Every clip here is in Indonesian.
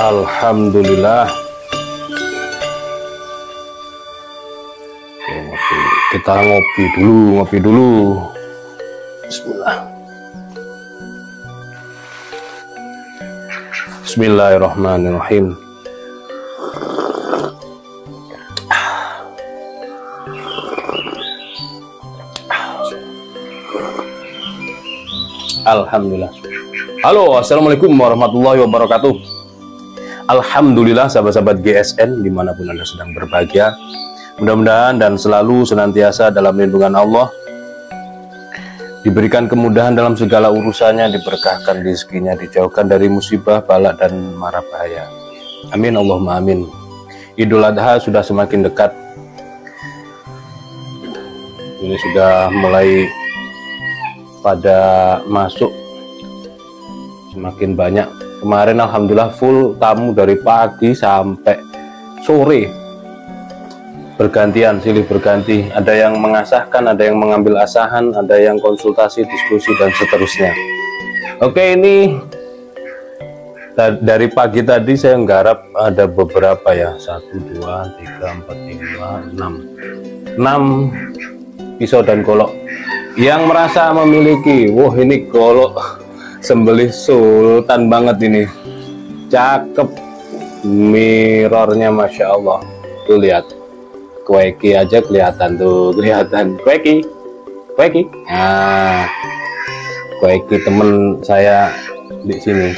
Alhamdulillah. Kita ngopi dulu. Bismillah. Bismillahirrahmanirrahim. Alhamdulillah. Halo, assalamualaikum warahmatullahi wabarakatuh. Alhamdulillah, sahabat-sahabat GSN dimanapun Anda sedang berbahagia, mudah-mudahan dan selalu senantiasa dalam lindungan Allah, diberikan kemudahan dalam segala urusannya, diberkahkan rezekinya, dijauhkan dari musibah, bala dan mara bahaya. Amin Allahumma amin. Idul Adha sudah semakin dekat. Ini sudah mulai pada masuk, semakin banyak. Kemarin alhamdulillah full tamu dari pagi sampai sore, bergantian, silih berganti. Ada yang mengasahkan, ada yang mengambil asahan, ada yang konsultasi, diskusi dan seterusnya. Oke, ini dari pagi tadi saya nggarap ada beberapa ya, 1, 2, 3, 4, 5, 6 pisau dan golok yang merasa memiliki. Wah, ini golok sembelih sultan banget ini, cakep, mirrornya masya Allah. Tuh lihat, kueki aja kelihatan tuh, kelihatan kueki. Nah, kueki temen saya di sini.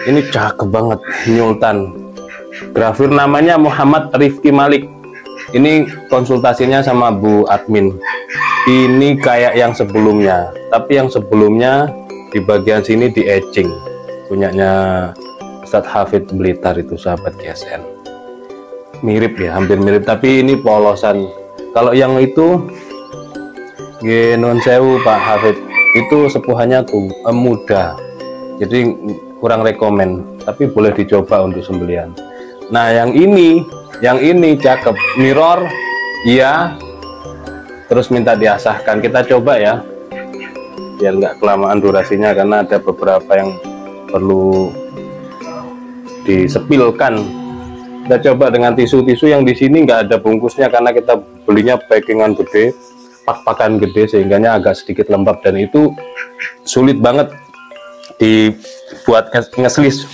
Ini cakep banget, nyultan. Grafir namanya Muhammad Rifki Malik. Ini konsultasinya sama Bu Admin. Ini kayak yang sebelumnya, tapi yang sebelumnya di bagian sini di etching, punyanya Ustadz Hafid Blitar itu, sahabat GSN. Mirip ya, hampir mirip, tapi ini polosan. Kalau yang itu non sewu Pak Hafid, itu sepuhannya tuh muda, jadi kurang rekomen, tapi boleh dicoba untuk sembelihan. Nah, yang ini cakep, mirror, iya. Terus minta diasahkan, kita coba ya, biar nggak kelamaan durasinya, karena ada beberapa yang perlu disepilkan. Kita coba dengan tisu-tisu yang di sini nggak ada bungkusnya, karena kita belinya packingan gede, pak-pakan gede, sehingganya agak sedikit lembab, dan itu sulit banget dibuat ngeslis.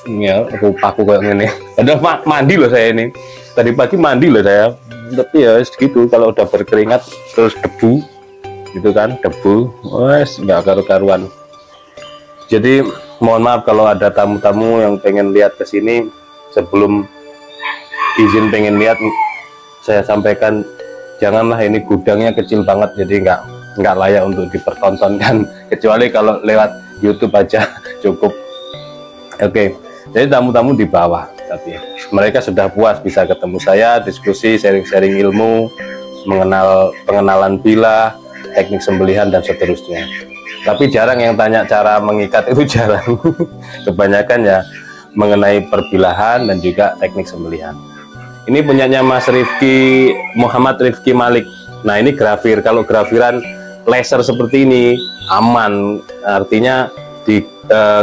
Ya, aku kayak gini. Ada mandi loh saya ini. Tadi pagi mandi loh saya. Tapi ya segitu, kalau udah berkeringat terus debu gitu kan, debu, wes nggak karu-karuan. Jadi mohon maaf kalau ada tamu-tamu yang pengen lihat ke sini, sebelum izin pengen lihat, saya sampaikan janganlah, ini gudangnya kecil banget, jadi nggak layak untuk dipertontonkan, kecuali kalau lewat YouTube aja cukup. Oke, jadi tamu-tamu di bawah, tapi mereka sudah puas bisa ketemu saya, diskusi, sharing-sharing ilmu, pengenalan bilah, teknik sembelihan dan seterusnya. Tapi jarang yang tanya cara mengikat, itu jarang. Kebanyakan ya mengenai perbilahan dan juga teknik sembelihan. Ini punyanya Mas Rifki, Muhammad Rifki Malik. Nah, ini grafir. Kalau grafiran laser seperti ini aman, artinya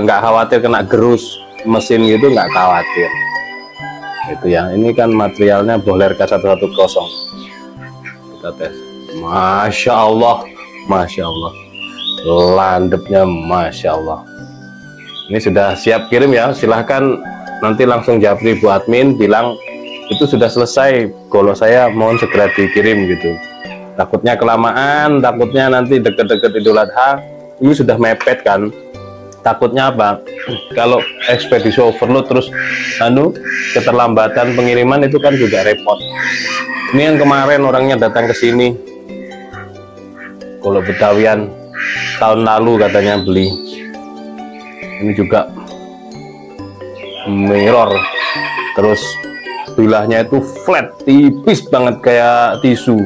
nggak khawatir kena gerus mesin gitu, nggak khawatir. Itu ya. Ini kan materialnya Bohler K110. Kita tes. Masya Allah, masya Allah, landepnya masya Allah. Ini sudah siap kirim ya, silahkan nanti langsung japri Bu Admin, bilang itu sudah selesai, kalau saya mohon segera dikirim gitu. Takutnya kelamaan, takutnya nanti deket-deket Idul Adha, ini sudah mepet kan. Takutnya apa? Kalau ekspedisi overload terus keterlambatan pengiriman, itu kan juga repot. Ini yang kemarin orangnya datang ke sini, kalau Betawian tahun lalu katanya beli. Ini juga mirror, terus bilahnya itu flat, tipis banget kayak tisu,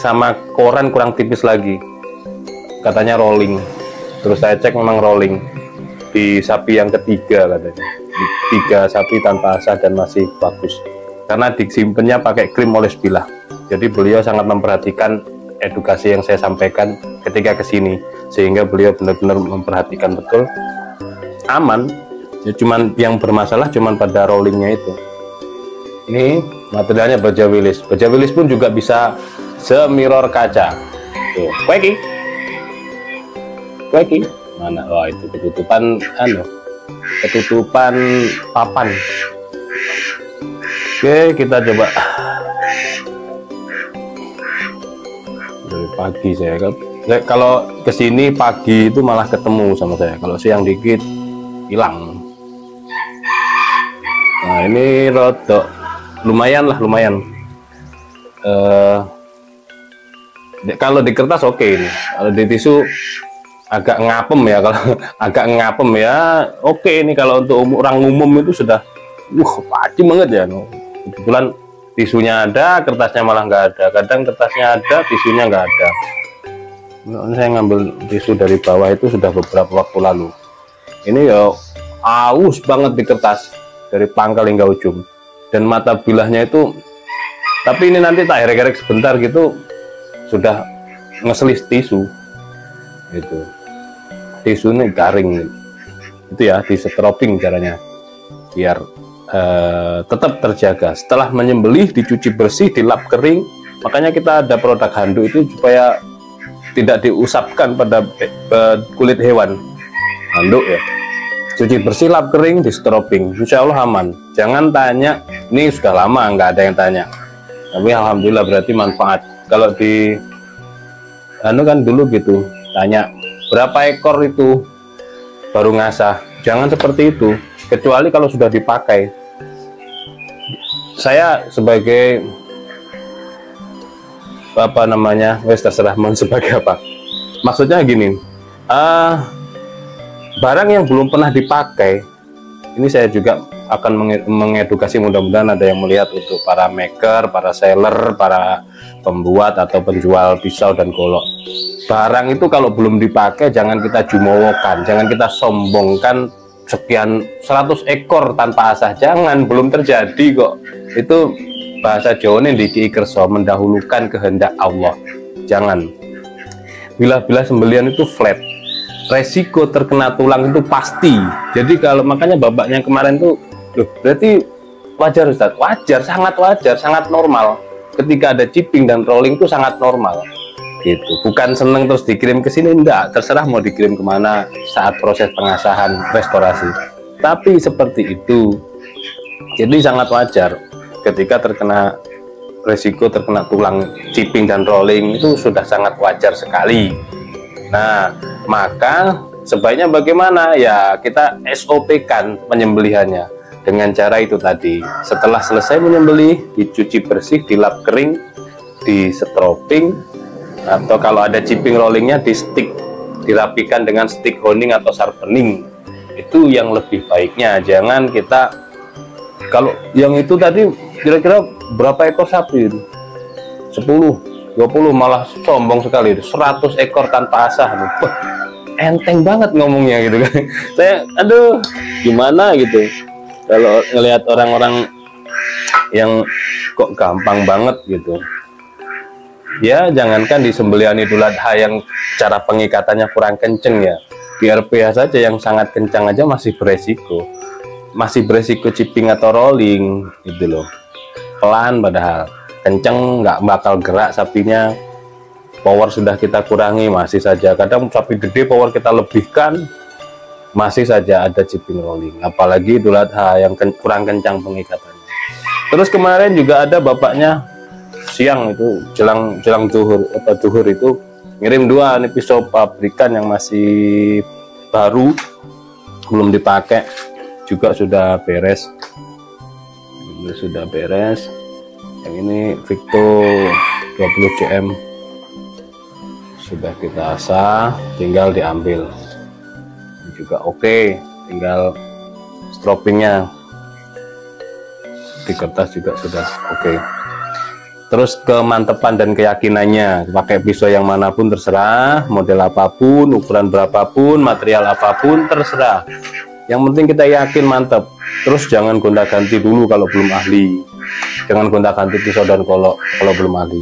sama koran kurang tipis lagi, katanya rolling. Terus saya cek memang rolling di sapi yang ketiga, katanya 3 sapi tanpa asah dan masih bagus, karena disimpannya pakai krim oles bilah. Jadi beliau sangat memperhatikan edukasi yang saya sampaikan ketika kesini, sehingga beliau benar-benar memperhatikan betul, aman, Ya, cuman yang bermasalah cuman pada rollingnya itu. Ini materialnya baja wilis. Baja wilis pun juga bisa semirror kaca. Tuh, kueki. Mana? Wah, itu ketutupan ketutupan papan. Oke, kita coba. Dari pagi saya kalau kesini pagi itu malah ketemu sama saya. Kalau siang dikit hilang. Nah, ini rodok lumayan. Kalau di kertas oke ini. Kalau di tisu agak ngapem ya. Kalau agak ngapem ya oke ini. Kalau untuk orang umum itu sudah pasti banget ya. Kebetulan tisunya ada, kertasnya malah nggak ada. Kadang kertasnya ada, tisunya nggak ada. Nah, saya ngambil tisu dari bawah itu sudah beberapa waktu lalu. Ini ya aus banget di kertas dari pangkal hingga ujung. Dan mata bilahnya itu, tapi ini nanti tak herek-herek sebentar gitu sudah ngeselis tisu. Itu tisu ini garing. Itu ya di setroping caranya biar tetap terjaga. Setelah menyembelih dicuci bersih, dilap kering. Makanya kita ada produk handuk itu supaya tidak diusapkan pada kulit hewan. Handuk ya, cuci bersih, lap kering, di stroping, insya Allah aman. Jangan tanya, ini sudah lama nggak ada yang tanya, tapi alhamdulillah berarti manfaat. Kalau di kan dulu gitu, tanya berapa ekor itu baru ngasah. Jangan seperti itu, kecuali kalau sudah dipakai. Saya sebagai apa namanya, terserah mau sebagai apa. Maksudnya gini, barang yang belum pernah dipakai, ini saya juga akan mengedukasi, mudah-mudahan ada yang melihat untuk para maker, para seller, para pembuat atau penjual pisau dan golok. Barang itu kalau belum dipakai jangan kita jumowokan, jangan kita sombongkan sekian 100 ekor tanpa asah. Jangan, belum terjadi kok. Itu bahasa Jawa ini diki kerso, mendahulukan kehendak Allah. Jangan. Bila sembelian itu flat, resiko terkena tulang itu pasti. Jadi kalau makanya babaknya kemarin tuh, berarti wajar Ustaz? Wajar, sangat normal. Ketika ada chipping dan rolling itu sangat normal. Gitu. Bukan seneng terus dikirim ke sini, enggak. Terserah mau dikirim kemana saat proses pengasahan, restorasi. Tapi seperti itu. Jadi sangat wajar. Ketika resiko terkena tulang, chipping dan rolling itu sudah sangat wajar sekali. Nah, maka sebaiknya bagaimana? Ya, kita SOP-kan penyembelihannya dengan cara itu tadi. Setelah selesai menyembelih, dicuci bersih, dilap kering, di stroping, atau kalau ada chipping rollingnya di stick, dirapikan dengan stick honing atau sharpening. Itu yang lebih baiknya. Jangan kita, kalau yang itu tadi kira-kira berapa ekor sapi itu? 10, 20, malah sombong sekali. 100 ekor tanpa asah. Wah, enteng banget ngomongnya gitu kan. Saya aduh gimana gitu kalau ngelihat orang-orang yang kok gampang banget gitu. Ya jangankan di sembelihan Idul Adha yang cara pengikatannya kurang kenceng ya, di RPH saja yang sangat kencang aja masih beresiko chipping atau rolling gitu loh. Pelan padahal kenceng, nggak bakal gerak sapinya. Power sudah kita kurangi, masih saja. Kadang sapi gede power kita lebihkan, masih saja ada chipping rolling. Apalagi Idul Adha yang kurang kencang pengikatannya. Terus kemarin juga ada bapaknya siang itu jelang duhur itu ngirim 2 nih pisau pabrikan yang masih baru, belum dipakai, juga sudah beres. Sudah beres. Yang ini Victo 20 cm sudah kita asah, tinggal diambil. Ini juga oke, tinggal stropingnya di kertas juga sudah oke. Terus kemantepan dan keyakinannya, pakai pisau yang manapun terserah, model apapun, ukuran berapapun, material apapun terserah. Yang penting kita yakin mantep. Terus jangan gonta-ganti dulu kalau belum ahli. Jangan gonta-ganti pisau dan golok kalau belum ahli.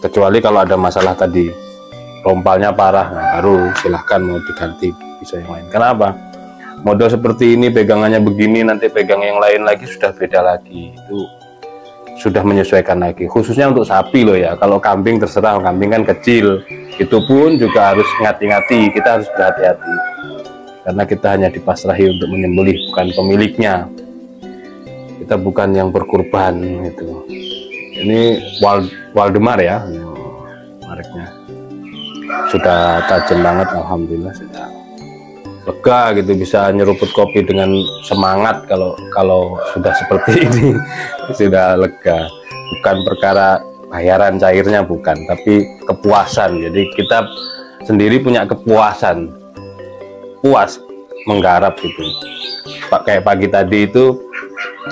Kecuali kalau ada masalah tadi, rompalnya parah, nah baru silahkan mau diganti pisau yang lain. Kenapa? model seperti ini, pegangannya begini, nanti pegang yang lain lagi sudah beda lagi. Itu sudah menyesuaikan lagi, khususnya untuk sapi loh ya. Kalau kambing terserah, kambing kan kecil, itu pun juga harus ngati-ngati, kita harus berhati-hati karena kita hanya dipasrahi untuk menyembelih, bukan pemiliknya, kita bukan yang berkurban gitu. Ini Waldemar ya, mereknya sudah tajam banget, alhamdulillah sudah lega gitu, bisa nyeruput kopi dengan semangat. Kalau sudah seperti ini sudah lega, bukan perkara bayaran cairnya, bukan, tapi kepuasan. Jadi kita sendiri punya kepuasan, puas menggarap gitu. Kayak pagi tadi itu,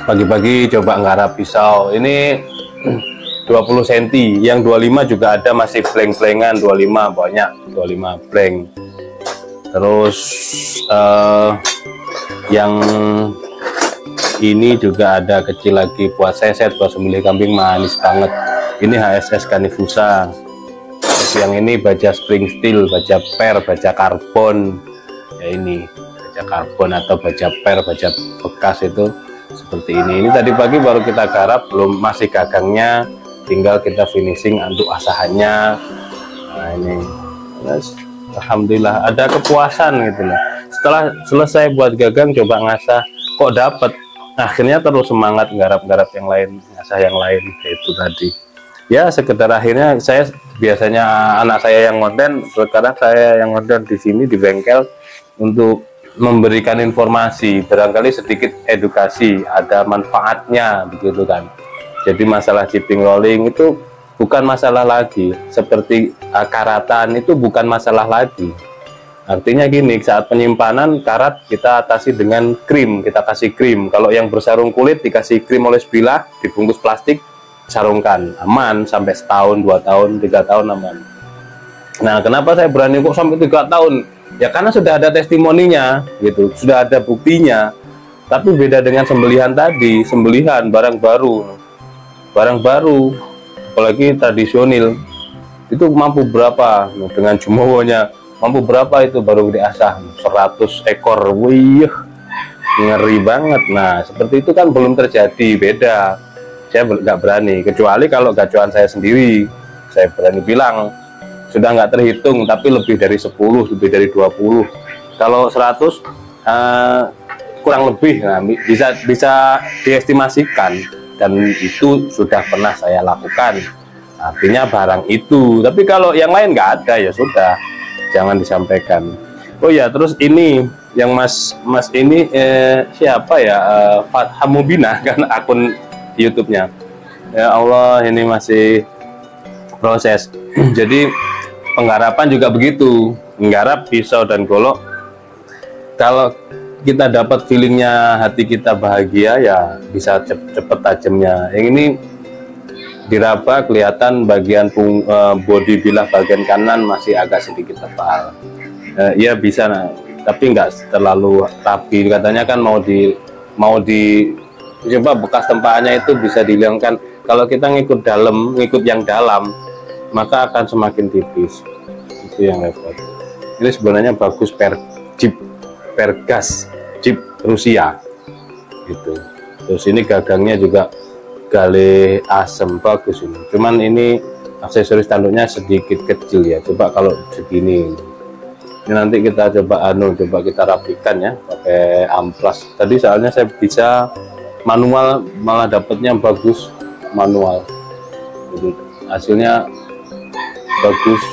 pagi-pagi coba nggarap pisau ini 20 cm, yang 25 juga ada, masih pleng-plengan 25, banyak 25 pleng. Terus yang ini juga ada kecil lagi buat seset, buat sembelih kambing, manis banget. Ini HSS Canifusa. Terus yang ini baja spring steel, baja per, baja karbon. Ya ini baja karbon atau baja per, baja bekas itu seperti ini. Ini tadi pagi baru kita garap, belum, masih gagangnya, tinggal kita finishing untuk asahannya. Nah ini, yes. Alhamdulillah ada kepuasan gitu lah. Setelah selesai buat gagang, coba ngasah, kok dapet, akhirnya terus semangat garap-garap yang lain, ngasah yang lain, itu tadi. Ya sekedar akhirnya saya biasanya anak saya yang ngonten, sekarang saya yang ngonten di sini di bengkel untuk memberikan informasi, barangkali sedikit edukasi, ada manfaatnya begitu kan. Jadi masalah chipping rolling itu bukan masalah lagi, seperti karatan itu bukan masalah lagi. Artinya gini, saat penyimpanan karat kita atasi dengan krim, kita kasih krim. Kalau yang bersarung kulit dikasih krim oleh bilah, dibungkus plastik, sarungkan, aman sampai setahun, 2 tahun, 3 tahun aman. Nah, kenapa saya berani kok sampai 3 tahun? Ya karena sudah ada testimoninya gitu, sudah ada buktinya. Tapi beda dengan sembelihan tadi, sembelihan barang baru, apalagi tradisional, itu mampu berapa, nah, dengan jumowonya mampu berapa itu baru diasah 100 ekor, wih ngeri banget. Nah seperti itu kan belum terjadi, beda. Saya nggak berani, kecuali kalau gacuan saya sendiri, saya berani bilang sudah nggak terhitung, tapi lebih dari 10, lebih dari 20. Kalau 100 kurang lebih, nah, bisa diestimasikan, dan itu sudah pernah saya lakukan. Artinya barang itu. Tapi kalau yang lain nggak ada, ya sudah, jangan disampaikan. Oh ya, terus ini yang mas ini siapa ya, Fathah Mubina kan akun YouTube-nya. Ya Allah, ini masih proses. Jadi penggarapan juga begitu, menggarap pisau dan golok. Kalau kita dapat feelingnya, hati kita bahagia, ya bisa cepet tajamnya. Yang ini diraba kelihatan bagian bodi bilah bagian kanan masih agak sedikit tebal. Ya bisa, tapi nggak terlalu rapi. Katanya kan mau di coba bekas tempaannya itu bisa dihilangkan. Kalau kita ngikut yang dalam, maka akan semakin tipis. Itu yang repot. Ini sebenarnya bagus Pergas chip Rusia gitu. Terus ini gagangnya juga gale asem, bagus ini. Cuman ini aksesoris tanduknya sedikit kecil ya. Coba kalau segini, ini nanti kita coba kita rapikan ya pakai amplas. Tadi soalnya saya bisa manual, malah dapatnya bagus manual. Jadi hasilnya bagus,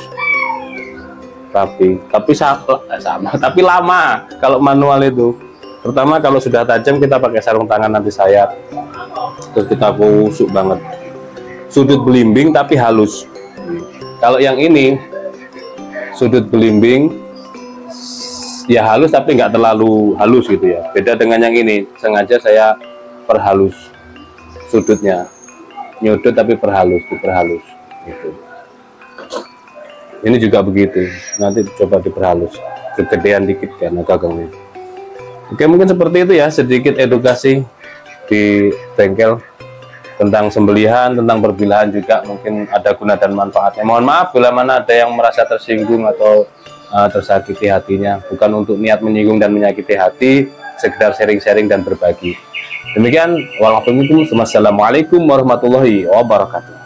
rapi, tapi sama tapi lama kalau manual itu. Pertama kalau sudah tajam kita pakai sarung tangan nanti sayap, terus kita kusuk banget, sudut belimbing tapi halus. Kalau yang ini sudut belimbing ya halus tapi nggak terlalu halus gitu ya, beda dengan yang ini. Sengaja saya perhalus sudutnya, nyudut tapi diperhalus gitu. Ini juga begitu, nanti coba diperhalus, kegedean dikit kan gagangnya. Oke, mungkin seperti itu ya, sedikit edukasi di bengkel tentang sembelihan, tentang perbilahan juga, mungkin ada guna dan manfaatnya. Mohon maaf bila mana ada yang merasa tersinggung atau tersakiti hatinya, bukan untuk niat menyinggung dan menyakiti hati, sekedar sharing-sharing dan berbagi. Demikian, wassalamualaikum warahmatullahi wabarakatuh.